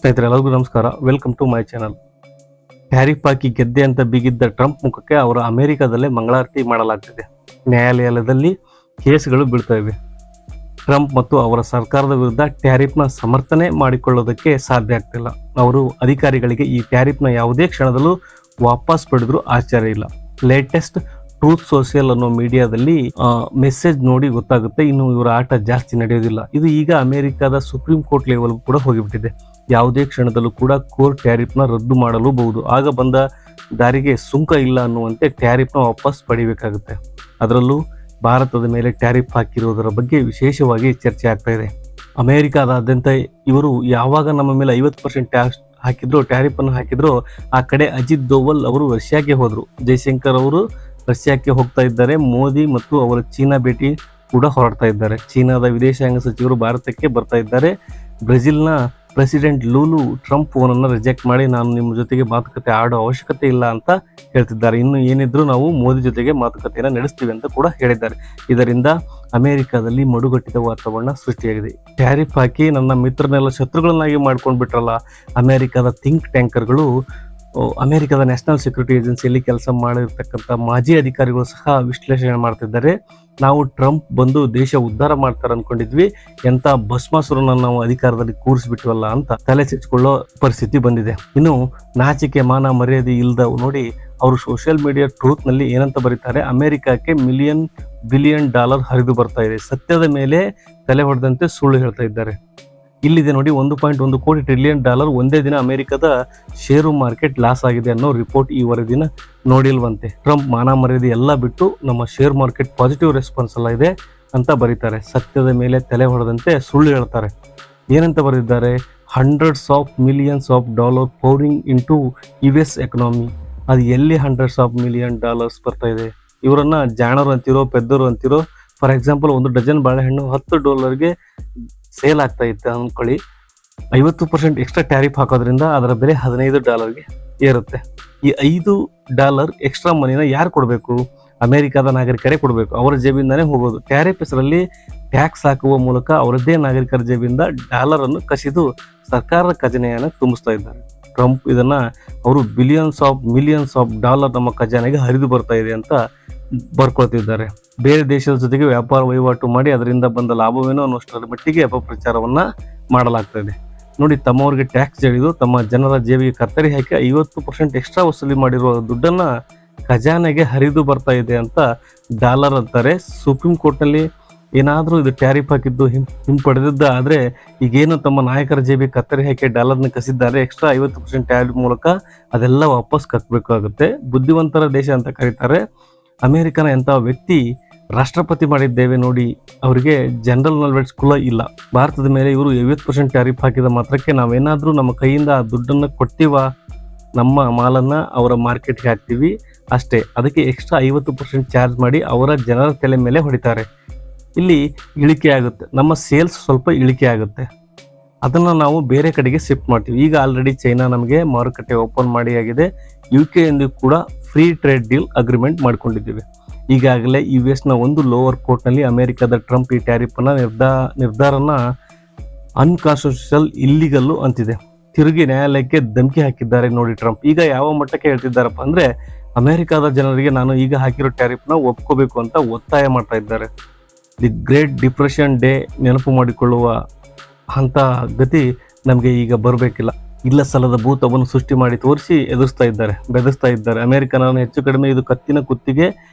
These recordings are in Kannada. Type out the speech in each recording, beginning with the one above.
ಸ್ನೇಹಿತರೆ ಎಲ್ಲರಿಗೂ ನಮಸ್ಕಾರ. Welcome to my channel. Tariff ಹಾಕಿ ಗೆದ್ದೆ ಅಂತ ಬಿಗಿದ್ದ ಟ್ರಂಪ್ ಮುಖಕ್ಕೆ ಅವರ ಅಮೆರಿಕದಲ್ಲೇ ಮಂಗಳಾರತಿ ಮಾಡಲಾಗ್ತಿದೆ. ನ್ಯಾಯಾಲಯದಲ್ಲಿ ಕೇಸ್ಗಳು ಬೀಳ್ತಾ ಇವೆ. ಟ್ರಂಪ್ ಮತ್ತು ಅವರ ಸರ್ಕಾರದ ವಿರುದ್ಧ ಟ್ಯಾರಿಫ್ನ ಸಮರ್ಥನೆ ಮಾಡಿಕೊಳ್ಳೋದಕ್ಕೆ ಸಾಧ್ಯ ಆಗ್ತಿಲ್ಲ. ಅವರು ಅಧಿಕಾರಿಗಳಿಗೆ ಈ ಟ್ಯಾರಿಫ್ನ ಯಾವುದೇ ಕ್ಷಣದಲ್ಲೂ ವಾಪಸ್ ಪಡೆದ್ರು ಆಶ್ಚರ್ಯ ಇಲ್ಲ. ಲೇಟೆಸ್ಟ್ ಟ್ರೂತ್ ಸೋಷಿಯಲ್ ಅನ್ನೋ ಮೀಡಿಯಾದಲ್ಲಿ ಮೆಸೇಜ್ ನೋಡಿ ಗೊತ್ತಾಗುತ್ತೆ, ಇನ್ನು ಇವರ ಆಟ ಜಾಸ್ತಿ ನಡೆಯೋದಿಲ್ಲ. ಇದು ಈಗ ಅಮೆರಿಕದ ಸುಪ್ರೀಂ ಕೋರ್ಟ್ ಲೆವೆಲ್ ಕೂಡ ಹೋಗಿಬಿಟ್ಟಿದೆ. ಯಾವುದೇ ಕ್ಷಣದಲ್ಲೂ ಕೂಡ ಕೋರ್ಟ್ ಟ್ಯಾರಿಫ್ನ ರದ್ದು ಮಾಡಲೂಬಹುದು. ಆಗ ಬಂದ ದಾರಿಗೆ ಸುಂಕ ಇಲ್ಲ ಅನ್ನುವಂತೆ ಟ್ಯಾರಿಫ್ನ ವಾಪಸ್ ಪಡಿಬೇಕಾಗುತ್ತೆ. ಅದರಲ್ಲೂ ಭಾರತದ ಮೇಲೆ ಟ್ಯಾರಿಫ್ ಹಾಕಿರುವುದರ ಬಗ್ಗೆ ವಿಶೇಷವಾಗಿ ಚರ್ಚೆ ಆಗ್ತಾ ಇದೆ. ಅಮೆರಿಕಾದಾದ್ಯಂತ ಇವರು ಯಾವಾಗ ನಮ್ಮ ಮೇಲೆ 50% ಟ್ಯಾಕ್ಸ್ ಹಾಕಿದ್ರು, ಟ್ಯಾರಿಫ್ ಅನ್ನು ಹಾಕಿದ್ರು, ಆ ಕಡೆ ಅಜಿತ್ ದೋವಲ್ ಅವರು ರಷ್ಯಾಗೆ ಹೋದ್ರು. ಜೈಶಂಕರ್ ಅವರು ರಷ್ಯಾಕ್ಕೆ ಹೋಗ್ತಾ ಇದ್ದಾರೆ. ಮೋದಿ ಮತ್ತು ಅವರ ಚೀನಾ ಭೇಟಿ ಕೂಡ ಹೊರಡ್ತಾ ಇದ್ದಾರೆ. ಚೀನಾದ ವಿದೇಶಾಂಗ ಸಚಿವರು ಭಾರತಕ್ಕೆ ಬರ್ತಾ ಇದ್ದಾರೆ. ಬ್ರೆಜಿಲ್ನ ಪ್ರೆಸಿಡೆಂಟ್ ಲೂಲು ಟ್ರಂಪ್ ಫೋನನ್ನು ರಿಜೆಕ್ಟ್ ಮಾಡಿ ನಾನು ನಿಮ್ಮ ಜೊತೆಗೆ ಮಾತುಕತೆ ಆಡೋ ಅವಶ್ಯಕತೆ ಇಲ್ಲ ಅಂತ ಹೇಳ್ತಿದ್ದಾರೆ. ಇನ್ನು ಏನಿದ್ರು ನಾವು ಮೋದಿ ಜೊತೆಗೆ ಮಾತುಕತೆಯನ್ನು ನಡೆಸ್ತೀವಿ ಅಂತ ಕೂಡ ಹೇಳಿದ್ದಾರೆ. ಇದರಿಂದ ಅಮೆರಿಕದಲ್ಲಿ ಮಡುಗಟ್ಟಿದ ವಾತಾವರಣ ಸೃಷ್ಟಿಯಾಗಿದೆ. ಟ್ಯಾರಿಫ್ ಹಾಕಿ ನನ್ನ ಮಿತ್ರನೆಲ್ಲ ಶತ್ರುಗಳನ್ನಾಗಿ ಮಾಡ್ಕೊಂಡು ಬಿಟ್ರಲ್ಲ. ಅಮೆರಿಕದ ಥಿಂಕ್ ಟ್ಯಾಂಕರ್ಗಳು, ಅಮೆರಿಕದ ನ್ಯಾಷನಲ್ ಸೆಕ್ಯೂರಿಟಿ ಏಜೆನ್ಸಿಯಲ್ಲಿ ಕೆಲಸ ಮಾಡಿರ್ತಕ್ಕಂಥ ಮಾಜಿ ಅಧಿಕಾರಿಗಳು ಸಹ ವಿಶ್ಲೇಷಣೆ ಮಾಡ್ತಿದ್ದಾರೆ. ನಾವು ಟ್ರಂಪ್ ಬಂದು ದೇಶ ಉದ್ಧಾರ ಮಾಡ್ತಾರೆ ಅನ್ಕೊಂಡಿದ್ವಿ, ಎಂತ ಭಸ್ಮಾಸುರನ ನಾವು ಅಧಿಕಾರದಲ್ಲಿ ಕೂರಿಸ್ಬಿಟ್ವಲ್ಲ ಅಂತ ತಲೆ ಚೆಚ್ಕೊಳ್ಳೋ ಪರಿಸ್ಥಿತಿ ಬಂದಿದೆ. ಇನ್ನು ನಾಚಿಕೆ ಮಾನ ಮರ್ಯಾದೆ ಇಲ್ದ ನೋಡಿ ಅವರು ಸೋಷಿಯಲ್ ಮೀಡಿಯಾ ಟ್ರೂತ್ ನಲ್ಲಿ ಏನಂತ ಬರೀತಾರೆ, ಅಮೆರಿಕಕ್ಕೆ $1 ಬಿಲಿಯನ್ ಹರಿದು ಬರ್ತಾ ಇದೆ. ಸತ್ಯದ ಮೇಲೆ ತಲೆ ಹೊಡೆದಂತೆ ಸುಳ್ಳು ಹೇಳ್ತಾ ಇದ್ದಾರೆ. ಇಲ್ಲಿದೆ ನೋಡಿ, $1.1 ಕೋಟಿ ಟ್ರಿಲಿಯನ್ ಒಂದೇ ದಿನ ಅಮೆರಿಕದ ಷೇರು ಮಾರ್ಕೆಟ್ ಲಾಸ್ ಆಗಿದೆ ಅನ್ನೋ ರಿಪೋರ್ಟ್ ಈ ವರದಿನ ನೋಡಿಲ್ವಂತೆ. ಟ್ರಂಪ್ ಮಾನ ಮರ್ಯಾದೆ ಎಲ್ಲ ಬಿಟ್ಟು ನಮ್ಮ ಶೇರ್ ಮಾರ್ಕೆಟ್ ಪಾಸಿಟಿವ್ ರೆಸ್ಪಾನ್ಸ್ ಎಲ್ಲ ಇದೆ ಅಂತ ಬರೀತಾರೆ. ಸತ್ಯದ ಮೇಲೆ ತಲೆ ಹೊಡೆದಂತೆ ಸುಳ್ಳು ಹೇಳ್ತಾರೆ. ಏನಂತ ಬರೆದಿದ್ದಾರೆ, $100s of millions pouring into US economy. ಅದು ಎಲ್ಲಿ $100s of millions ಬರ್ತಾ ಇದೆ? ಇವರನ್ನ ಜಾಣರು ಅಂತಿರೋ, ಪೆದ್ದರು ಅಂತಿರೋ. ಫಾರ್ ಎಕ್ಸಾಂಪಲ್, ಒಂದು ಡಜನ್ ಬಾಳೆಹಣ್ಣು $10 ಸೇಲ್ ಆಗ್ತಾ ಇತ್ತು ಅನ್ಕೊಳ್ಳಿ. 50% ಎಕ್ಸ್ಟ್ರಾ ಟ್ಯಾರಿಫ್ ಹಾಕೋದ್ರಿಂದ ಅದರ ಬೆಲೆ $15 ಏರುತ್ತೆ. ಈ $5 ಎಕ್ಸ್ಟ್ರಾ ಮನಿನ ಯಾರು ಕೊಡಬೇಕು? ಅಮೆರಿಕದ ನಾಗರಿಕರೇ ಕೊಡಬೇಕು. ಅವರ ಜೇಬಿಂದಾನೇ ಹೋಗೋದು. ಟ್ಯಾರಿಫ್ ಹೆಸರಲ್ಲಿ ಟ್ಯಾಕ್ಸ್ ಹಾಕುವ ಮೂಲಕ ಅವರದ್ದೇ ನಾಗರಿಕರ ಜೇಬಿಂದ $ಅನ್ನು ಕಸಿದು ಸರ್ಕಾರದ ಖಜಾನೆಯನ್ನು ತುಂಬಿಸ್ತಾ ಇದ್ದಾರೆ. ಟ್ರಂಪ್ ಇದನ್ನ ಅವರು ಮಿಲಿಯನ್ಸ್ ಆಫ್ ಡಾಲರ್ ನಮ್ಮ ಖಜಾನೆಗೆ ಹರಿದು ಬರ್ತಾ ಇದೆ ಅಂತ ಬರ್ಕೊಳ್ತಿದ್ದಾರೆ. ಬೇರೆ ದೇಶದ ಜೊತೆಗೆ ವ್ಯಾಪಾರ ವಹಿವಾಟು ಮಾಡಿ ಅದರಿಂದ ಬಂದ ಲಾಭವೇನೋ ಅನ್ನೋಷ್ಟರ ಮಟ್ಟಿಗೆ ಅಪಪ್ರಚಾರವನ್ನ ಮಾಡಲಾಗ್ತಾ ಇದೆ. ನೋಡಿ, ತಮ್ಮವರಿಗೆ ಟ್ಯಾಕ್ಸ್ ಜಡಿದು ತಮ್ಮ ಜನರ ಜೇಬಿಗೆ ಕತ್ತರಿ ಹಾಕಿ 50% ಎಕ್ಸ್ಟ್ರಾ ವಸೂಲಿ ಮಾಡಿರುವ ದುಡ್ಡನ್ನ ಖಜಾನೆಗೆ ಹರಿದು ಬರ್ತಾ ಇದೆ ಅಂತ ಡಾಲರ್ ಅಂತಾರೆ. ಸುಪ್ರೀಂ ಕೋರ್ಟ್ನಲ್ಲಿ ಏನಾದರೂ ಇದು ಟ್ಯಾರಿಫ್ ಹಾಕಿದ್ದು ಹಿಂಪಡೆದಿದ್ದ ಆದ್ರೆ ಈಗೇನು ತಮ್ಮ ನಾಯಕರ ಜೇಬಿಗೆ ಕತ್ತರಿ ಹಾಕಿ ಡಾಲರ್ನ ಕಸಿದ್ದಾರೆ, ಎಕ್ಸ್ಟ್ರಾ 50% ಟ್ಯಾರಿಫ್ ಮೂಲಕ ಅದೆಲ್ಲ ವಾಪಸ್ ಕಟ್ಟಬೇಕಾಗುತ್ತೆ. ಬುದ್ಧಿವಂತರ ದೇಶ ಅಂತ ಕರೀತಾರೆ. ಅಮೆರಿಕನ ಎಂಥ ವ್ಯಕ್ತಿ ರಾಷ್ಟ್ರಪತಿ ಮಾಡಿದ್ದೇವೆ ನೋಡಿ, ಅವರಿಗೆ ಜನರಲ್ ನಾಲೆಡ್ಜ್ ಕೂಡ ಇಲ್ಲ. ಭಾರತದ ಮೇಲೆ ಇವರು 50% ಟ್ಯಾರಿಫ್ ಹಾಕಿದ ಮಾತ್ರಕ್ಕೆ ನಾವೇನಾದ್ರೂ ನಮ್ಮ ಕೈಯಿಂದ ಆ ದುಡ್ಡನ್ನು ಕೊಡ್ತೀವ? ನಮ್ಮ ಮಾಲನ್ನ ಅವರ ಮಾರ್ಕೆಟ್ಗೆ ಹಾಕ್ತೀವಿ ಅಷ್ಟೇ. ಅದಕ್ಕೆ ಎಕ್ಸ್ಟ್ರಾ 50% ಚಾರ್ಜ್ ಮಾಡಿ ಅವರ ಜನರ ತಲೆ ಮೇಲೆ ಹೊಡಿತಾರೆ. ಇಲ್ಲಿ ಇಳಿಕೆ ಆಗುತ್ತೆ, ನಮ್ಮ ಸೇಲ್ಸ್ ಸ್ವಲ್ಪ ಇಳಿಕೆ ಆಗುತ್ತೆ. ಅದನ್ನ ನಾವು ಬೇರೆ ಕಡೆಗೆ ಶಿಫ್ಟ್ ಮಾಡ್ತೀವಿ. ಈಗ ಆಲ್ರೆಡಿ ಚೈನಾ ನಮಗೆ ಮಾರುಕಟ್ಟೆ ಓಪನ್ ಮಾಡಿ ಆಗಿದೆ. UK ಎಂದು ಕೂಡ ಫ್ರೀ ಟ್ರೇಡ್ ಡೀಲ್ ಅಗ್ರಿಮೆಂಟ್ ಮಾಡ್ಕೊಂಡಿದ್ದೀವಿ. ಈಗಾಗಲೇ US ಒಂದು ಲೋವರ್ ಕೋರ್ಟ್ನಲ್ಲಿ ಅಮೆರಿಕದ ಟ್ರಂಪ್ ಈ ಟ್ಯಾರಿಫ್ ನಿರ್ಧಾರನ ಅನ್ಕಾನ್ಸ್ಟಿಟ್ಯೂಷನಲ್, ಇಲ್ಲಿಗಲ್ಲು ಅಂತಿದೆ. ತಿರುಗಿ ನ್ಯಾಯಾಲಯಕ್ಕೆ ಧಮಕಿ ಹಾಕಿದ್ದಾರೆ ನೋಡಿ ಟ್ರಂಪ್. ಈಗ ಯಾವ ಮಟ್ಟಕ್ಕೆ ಹೇಳ್ತಿದ್ದಾರಪ್ಪ ಅಂದ್ರೆ, ಅಮೆರಿಕದ ಜನರಿಗೆ ನಾನು ಈಗ ಹಾಕಿರೋ ಟ್ಯಾರಿಫ್ನ ಒಪ್ಕೋಬೇಕು ಅಂತ ಒತ್ತಾಯ ಮಾಡ್ತಾ ಇದ್ದಾರೆ. ದಿ ಗ್ರೇಟ್ ಡಿಪ್ರೆಷನ್ ಡೇ ನೆನಪು ಮಾಡಿಕೊಳ್ಳುವ ಅಂತ ಗತಿ ನಮಗೆ ಈಗ ಬರಬೇಕಿಲ್ಲ. ಇಲ್ಲ ಸಲ್ಲದ ಭೂತವನ್ನು ಸೃಷ್ಟಿ ಮಾಡಿ ತೋರಿಸಿ ಬೆದರಿಸ್ತಾ ಇದ್ದಾರೆ. ಅಮೆರಿಕನನ್ನು ಹೆಚ್ಚು ಕಡಿಮೆ ಇದು ಕತ್ತಿನ ಕುತ್ತಿಗೆ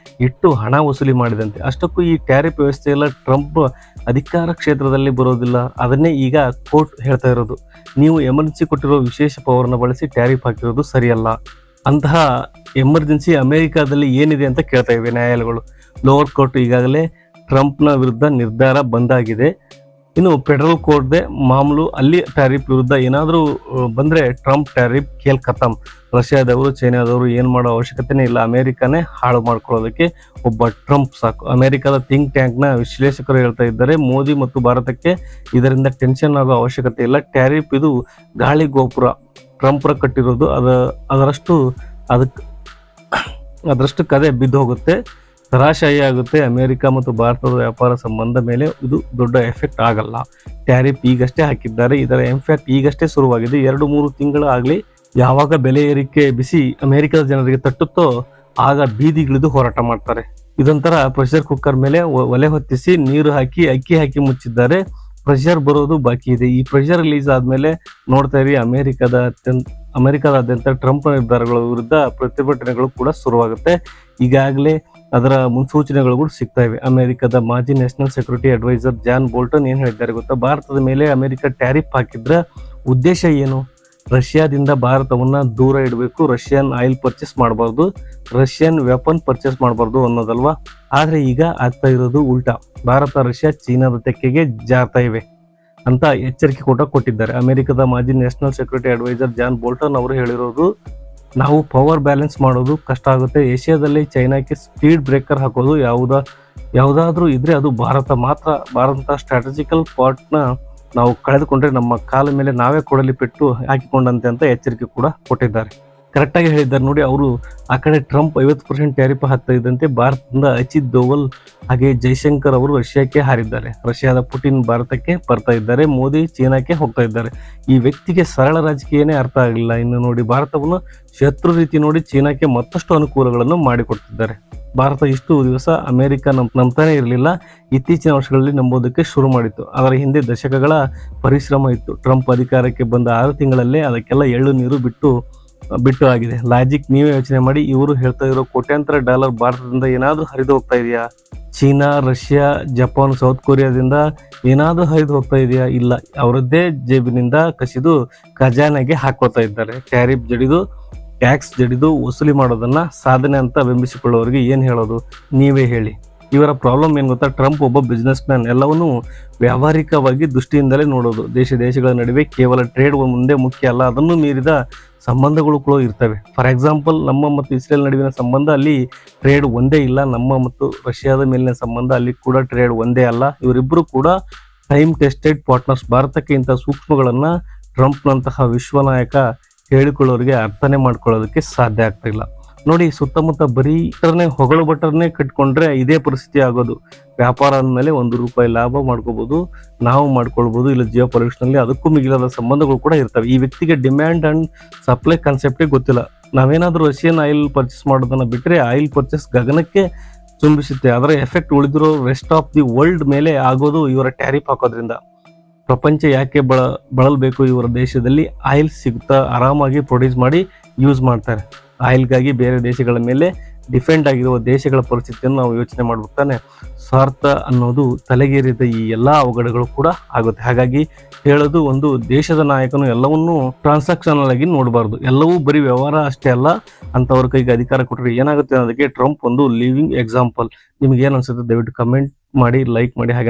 ಇಟ್ಟು ಹಣ ವಸೂಲಿ ಮಾಡಿದಂತೆ. ಅಷ್ಟಕ್ಕೂ ಈ ಟ್ಯಾರಿಫ್ ವ್ಯವಸ್ಥೆ ಎಲ್ಲ ಟ್ರಂಪ್ ಅಧಿಕಾರ ಕ್ಷೇತ್ರದಲ್ಲಿ ಬರೋದಿಲ್ಲ. ಅದನ್ನೇ ಈಗ ಕೋರ್ಟ್ ಹೇಳ್ತಾ ಇರೋದು. ನೀವು ಎಮರ್ಜೆನ್ಸಿ ಕೊಟ್ಟಿರೋ ವಿಶೇಷ ಪವರ್ನ ಬಳಸಿ ಟ್ಯಾರಿಫ್ ಹಾಕಿರೋದು ಸರಿಯಲ್ಲ. ಅಂತಹ ಎಮರ್ಜೆನ್ಸಿ ಅಮೆರಿಕಾದಲ್ಲಿ ಏನಿದೆ ಅಂತ ಕೇಳ್ತಾ ಇವೆ ನ್ಯಾಯಾಲಯಗಳು. ಲೋವರ್ ಕೋರ್ಟ್ ಈಗಾಗಲೇ ಟ್ರಂಪ್ನ ವಿರುದ್ಧ ನಿರ್ಧಾರ ಬಂದಾಗಿದೆ. ಇನ್ನು ಫೆಡರಲ್ ಕೋರ್ಟ್ದೆ ಮಾಮೂಲು. ಅಲ್ಲಿ ಟ್ಯಾರಿಫ್ ವಿರುದ್ಧ ಏನಾದರೂ ಬಂದ್ರೆ ಟ್ರಂಪ್ ಟ್ಯಾರಿಫ್ ಖೇಲ್ ಖತಮ್. ರಷ್ಯಾದವರು ಚೈನಾದವರು ಏನು ಮಾಡೋ ಅವಶ್ಯಕತೆನೇ ಇಲ್ಲ. ಅಮೆರಿಕನೇ ಹಾಳು ಮಾಡ್ಕೊಳ್ಳೋದಕ್ಕೆ ಒಬ್ಬ ಟ್ರಂಪ್ ಸಾಕು. ಅಮೆರಿಕದ ಥಿಂಕ್ ಟ್ಯಾಂಕ್ನ ವಿಶ್ಲೇಷಕರು ಹೇಳ್ತಾ ಇದ್ದಾರೆ, ಮೋದಿ ಮತ್ತು ಭಾರತಕ್ಕೆ ಇದರಿಂದ ಟೆನ್ಷನ್ ಆಗೋ ಅವಶ್ಯಕತೆ ಇಲ್ಲ. ಟ್ಯಾರಿಫ್ ಇದು ಗಾಳಿ ಗೋಪುರ ಟ್ರಂಪ್ರ ಕಟ್ಟಿರೋದು. ಅದರಷ್ಟು ಕದೆ ಬಿದ್ದು ಹೋಗುತ್ತೆ. ಧರಾಶಾಹಿ ಆಗುತ್ತೆ. ಅಮೆರಿಕ ಮತ್ತು ಭಾರತದ ವ್ಯಾಪಾರ ಸಂಬಂಧ ಮೇಲೆ ಇದು ದೊಡ್ಡ ಎಫೆಕ್ಟ್ ಆಗಲ್ಲ. ಟ್ಯಾರಿಫ್ ಈಗಷ್ಟೇ ಹಾಕಿದ್ದಾರೆ, ಇದರ ಇಂಪ್ಯಾಕ್ಟ್ ಈಗಷ್ಟೇ ಶುರುವಾಗಿದೆ. 2-3 ತಿಂಗಳು ಆಗಲಿ. ಯಾವಾಗ ಬೆಲೆ ಏರಿಕೆ ಬಿಸಿ ಅಮೆರಿಕದ ಜನರಿಗೆ ತಟ್ಟುತ್ತೋ ಆಗ ಬೀದಿಗಿಳಿದು ಹೋರಾಟ ಮಾಡ್ತಾರೆ. ಇದೊಂಥರ ಪ್ರೆಷರ್ ಕುಕ್ಕರ್ ಮೇಲೆ ಒಲೆ ಹೊತ್ತಿಸಿ ನೀರು ಹಾಕಿ ಅಕ್ಕಿ ಹಾಕಿ ಮುಚ್ಚಿದ್ದಾರೆ. ಪ್ರೆಷರ್ ಬರೋದು ಬಾಕಿ ಇದೆ. ಈ ಪ್ರೆಷರ್ ರಿಲೀಸ್ ಆದ್ಮೇಲೆ ನೋಡ್ತಾ ಇರಿ, ಅಮೆರಿಕದಾದ್ಯಂತ ಟ್ರಂಪ್ ನಿರ್ಧಾರಗಳ ವಿರುದ್ಧ ಪ್ರತಿಭಟನೆಗಳು ಕೂಡ ಶುರುವಾಗುತ್ತೆ. ಈಗಾಗಲೇ ಅದರ ಮುನ್ಸೂಚನೆಗಳು ಕೂಡ ಸಿಗ್ತಾ ಇವೆ. ಅಮೆರಿಕದ ಮಾಜಿ national security adviser John Bolton ಏನ್ ಹೇಳಿದ್ದಾರೆ ಗೊತ್ತಾ? ಭಾರತದ ಮೇಲೆ ಅಮೆರಿಕ ಟ್ಯಾರಿಫ್ ಹಾಕಿದ್ರ ಉದ್ದೇಶ ಏನು? ರಷ್ಯಾದಿಂದ ಭಾರತವನ್ನ ದೂರ ಇಡಬೇಕು, ರಷ್ಯನ್ ಆಯಿಲ್ ಪರ್ಚೇಸ್ ಮಾಡಬಾರ್ದು, ರಷ್ಯನ್ ವೆಪನ್ ಪರ್ಚೇಸ್ ಮಾಡಬಾರ್ದು ಅನ್ನೋದಲ್ವಾ? ಆದ್ರೆ ಈಗ ಆಗ್ತಾ ಇರೋದು ಉಲ್ಟಾ. ಭಾರತ, ರಷ್ಯಾ, ಚೀನಾದ ತೆಕ್ಕೆಗೆ ಜಾರ್ತಾ ಇವೆ ಅಂತ ಎಚ್ಚರಿಕೆ ಕೂಡ ಕೊಟ್ಟಿದ್ದಾರೆ. ಅಮೆರಿಕದ ಮಾಜಿ national security adviser John Bolton ಅವರು ಹೇಳಿರೋದು, ನಾವು ಪವರ್ ಬ್ಯಾಲೆನ್ಸ್ ಮಾಡೋದು ಕಷ್ಟ ಆಗುತ್ತೆ. ಏಷ್ಯಾದಲ್ಲಿ ಚೈನಾಕ್ಕೆ ಸ್ಪೀಡ್ ಬ್ರೇಕರ್ ಹಾಕೋದು ಯಾವುದಾದ್ರೂ ಇದ್ರೆ ಅದು ಭಾರತ ಮಾತ್ರ. ಭಾರತ ಸ್ಟ್ರಾಟಜಿಕಲ್ ಪಾರ್ಟ್ನ ನಾವು ಕಳೆದುಕೊಂಡ್ರೆ ನಮ್ಮ ಕಾಲ ಮೇಲೆ ನಾವೇ ಕೊಡಲಿ ಪೆಟ್ಟು ಹಾಕಿಕೊಂಡಂತೆ ಅಂತ ಎಚ್ಚರಿಕೆ ಕೂಡ ಕೊಟ್ಟಿದ್ದಾರೆ. ಕರೆಕ್ಟಾಗಿ ಹೇಳಿದ್ದಾರೆ ನೋಡಿ. ಅವರು ಆ ಕಡೆ ಟ್ರಂಪ್ 50% ಟ್ಯಾರಿಫ್ ಹಾಕ್ತಾ ಇದ್ದಂತೆ ಭಾರತದಿಂದ ಅಜಿತ್ ದೋವಲ್ ಹಾಗೆ ಜೈಶಂಕರ್ ಅವರು ರಷ್ಯಾಕ್ಕೆ ಹಾರಿದ್ದಾರೆ. ರಷ್ಯಾದ ಪುಟಿನ್ ಭಾರತಕ್ಕೆ ಬರ್ತಾ ಇದ್ದಾರೆ, ಮೋದಿ ಚೀನಾಕ್ಕೆ ಹೋಗ್ತಾ ಇದ್ದಾರೆ. ಈ ವ್ಯಕ್ತಿಗೆ ಸರಳ ರಾಜಕೀಯನೇ ಅರ್ಥ ಆಗಲಿಲ್ಲ. ಇನ್ನು ನೋಡಿ, ಭಾರತವನ್ನು ಶತ್ರು ರೀತಿ ನೋಡಿ ಚೀನಾಕ್ಕೆ ಮತ್ತಷ್ಟು ಅನುಕೂಲಗಳನ್ನು ಮಾಡಿಕೊಡ್ತಿದ್ದಾರೆ. ಭಾರತ ಇಷ್ಟು ದಿವಸ ಅಮೆರಿಕ ನಂಬ್ತಾನೆ ಇರಲಿಲ್ಲ. ಇತ್ತೀಚಿನ ವರ್ಷಗಳಲ್ಲಿ ನಂಬೋದಕ್ಕೆ ಶುರು ಮಾಡಿತ್ತು. ಅದರ ಹಿಂದೆ ದಶಕಗಳ ಪರಿಶ್ರಮ ಇತ್ತು. ಟ್ರಂಪ್ ಅಧಿಕಾರಕ್ಕೆ ಬಂದ 6 ತಿಂಗಳಲ್ಲೇ ಅದಕ್ಕೆಲ್ಲ ಎಳ್ಳು ನೀರು ಬಿಟ್ಟು ಆಗಿದೆ. ಲಾಜಿಕ್ ನೀವೇ ಯೋಚನೆ ಮಾಡಿ. ಇವರು ಹೇಳ್ತಾ ಇರೋ ಕೋಟ್ಯಾಂತರ ಡಾಲರ್ ಭಾರತದಿಂದ ಏನಾದ್ರೂ ಹರಿದು ಹೋಗ್ತಾ ಇದೆಯಾ? ಚೀನಾ, ರಷ್ಯಾ, ಜಪಾನ್, ಸೌತ್ ಕೊರಿಯಾದಿಂದ ಏನಾದ್ರೂ ಹರಿದು ಹೋಗ್ತಾ ಇದೆಯಾ? ಇಲ್ಲ. ಅವರದ್ದೇ ಜೇಬಿನಿಂದ ಕಸಿದು ಖಜಾನೆಗೆ ಹಾಕೋತಾ ಇದ್ದಾರೆ. ಟ್ಯಾರಿಫ್ ಜಡಿದು, ಟ್ಯಾಕ್ಸ್ ಜಡಿದು ವಸೂಲಿ ಮಾಡೋದನ್ನ ಸಾಧನೆ ಅಂತ ಬಿಂಬಿಸಿಕೊಳ್ಳೋರಿಗೆ ಏನ್ ಹೇಳೋದು? ನೀವೇ ಹೇಳಿ. ಇವರ ಪ್ರಾಬ್ಲಮ್ ಏನ್ ಗೊತ್ತಾ? ಟ್ರಂಪ್ ಒಬ್ಬ ಬಿಸ್ನೆಸ್ ಮ್ಯಾನ್. ಎಲ್ಲವನ್ನೂ ವ್ಯಾವಹಾರಿಕವಾಗಿ ದೃಷ್ಟಿಯಿಂದಲೇ ನೋಡೋದು. ದೇಶಗಳ ನಡುವೆ ಕೇವಲ ಟ್ರೇಡ್ ಮುಂದೆ ಮುಖ್ಯ ಅಲ್ಲ, ಅದನ್ನು ಮೀರಿದ ಸಂಬಂಧಗಳು ಕೂಡ ಇರ್ತವೆ. ಫಾರ್ ಎಕ್ಸಾಂಪಲ್, ನಮ್ಮ ಮತ್ತು ಇಸ್ರೇಲ್ ನಡುವಿನ ಸಂಬಂಧ, ಅಲ್ಲಿ ಟ್ರೇಡ್ ಒಂದೇ ಇಲ್ಲ. ನಮ್ಮ ಮತ್ತು ರಷ್ಯಾದ ಮೇಲಿನ ಸಂಬಂಧ, ಅಲ್ಲಿ ಕೂಡ ಟ್ರೇಡ್ ಒಂದೇ ಅಲ್ಲ. ಇವರಿಬ್ಬರು ಕೂಡ ಟೈಮ್ ಟೆಸ್ಟೆಡ್ ಪಾರ್ಟ್ನರ್ಸ್. ಭಾರತಕ್ಕೆ ಇಂಥ ಸೂಕ್ಷ್ಮಗಳನ್ನ ಟ್ರಂಪ್ನಂತಹ ವಿಶ್ವನಾಯಕ ಹೇಳಿಕೊಳ್ಳೋರಿಗೆ ಅರ್ಥನೆ ಮಾಡ್ಕೊಳ್ಳೋದಕ್ಕೆ ಸಾಧ್ಯ ಆಗ್ತಾ ಇಲ್ಲ. ನೋಡಿ, ಸುತ್ತಮುತ್ತ ಬರೀ ಹೊಗಳು ಬಟರ್ನೇ ಕಟ್ಕೊಂಡ್ರೆ ಇದೇ ಪರಿಸ್ಥಿತಿ ಆಗೋದು. ವ್ಯಾಪಾರ ಅಂದಮೇಲೆ ₹1 ಲಾಭ ಮಾಡ್ಕೋಬಹುದು, ನಾವು ಮಾಡ್ಕೊಳ್ಬಹುದು. ಇಲ್ಲ ಜಿಯೋ ಪೊಲಿಟಿಕ್ಸ್ ನಲ್ಲಿ ಅದಕ್ಕೂ ಮಿಗಿಲಾದ ಸಂಬಂಧಗಳು ಕೂಡ ಇರ್ತವೆ. ಈ ವ್ಯಕ್ತಿಗೆ ಡಿಮ್ಯಾಂಡ್ ಅಂಡ್ ಸಪ್ಲೈ ಕಾನ್ಸೆಪ್ಟೇ ಗೊತ್ತಿಲ್ಲ. ನಾವೇನಾದ್ರೂ ರಷ್ಯನ್ ಆಯಿಲ್ ಪರ್ಚೇಸ್ ಮಾಡೋದನ್ನ ಬಿಟ್ರೆ ಆಯಿಲ್ ಪರ್ಚೇಸ್ ಗಗನಕ್ಕೆ ಚುಂಬಿಸುತ್ತೆ. ಅದರ ಎಫೆಕ್ಟ್ ಉಳಿದಿರೋ ರೆಸ್ಟ್ ಆಫ್ ದಿ ವರ್ಲ್ಡ್ ಮೇಲೆ ಆಗೋದು ಇವರ ಟ್ಯಾರಿಫ್ ಹಾಕೋದ್ರಿಂದ. ಪ್ರಪಂಚ ಯಾಕೆ ಬಳಲ್ಬೇಕು? ಇವರ ದೇಶದಲ್ಲಿ ಆಯಿಲ್ ಸಿಗುತ್ತಾ, ಆರಾಮಾಗಿ ಪ್ರೊಡ್ಯೂಸ್ ಮಾಡಿ ಯೂಸ್ ಮಾಡ್ತಾರೆ. ಆಯಿಲ್ಗಾಗಿ ಬೇರೆ ದೇಶಗಳ ಮೇಲೆ ಡಿಫೆಂಡ್ ಆಗಿರುವ ದೇಶಗಳ ಪರಿಸ್ಥಿತಿಯನ್ನು ನಾವು ಯೋಚನೆ ಮಾಡ್ಬೇಕು ತಾನೆ. ಸ್ವಾರ್ಥ ಅನ್ನೋದು ತಲೆಗೇರಿದ ಈ ಎಲ್ಲಾ ಅವಘಡಗಳು ಕೂಡ ಆಗುತ್ತೆ. ಹಾಗಾಗಿ ಹೇಳೋದು, ಒಂದು ದೇಶದ ನಾಯಕನು ಎಲ್ಲವನ್ನೂ ಟ್ರಾನ್ಸಾಕ್ಷನಲ್ ಆಗಿ ನೋಡಬಾರ್ದು. ಎಲ್ಲವೂ ಬರೀ ವ್ಯವಹಾರ ಅಷ್ಟೇ ಅಲ್ಲ. ಅಂತವ್ರ ಕೈಗೆ ಅಧಿಕಾರ ಕೊಟ್ಟರೆ ಏನಾಗುತ್ತೆ ಅನ್ನೋದಕ್ಕೆ ಟ್ರಂಪ್ ಒಂದು ಲಿವಿಂಗ್ ಎಕ್ಸಾಂಪಲ್. ನಿಮ್ಗೆ ಏನ್ ಅನ್ಸುತ್ತೆ? ದಯವಿಟ್ಟು ಕಮೆಂಟ್ ಮಾಡಿ, ಲೈಕ್ ಮಾಡಿ. ಹಾಗೆ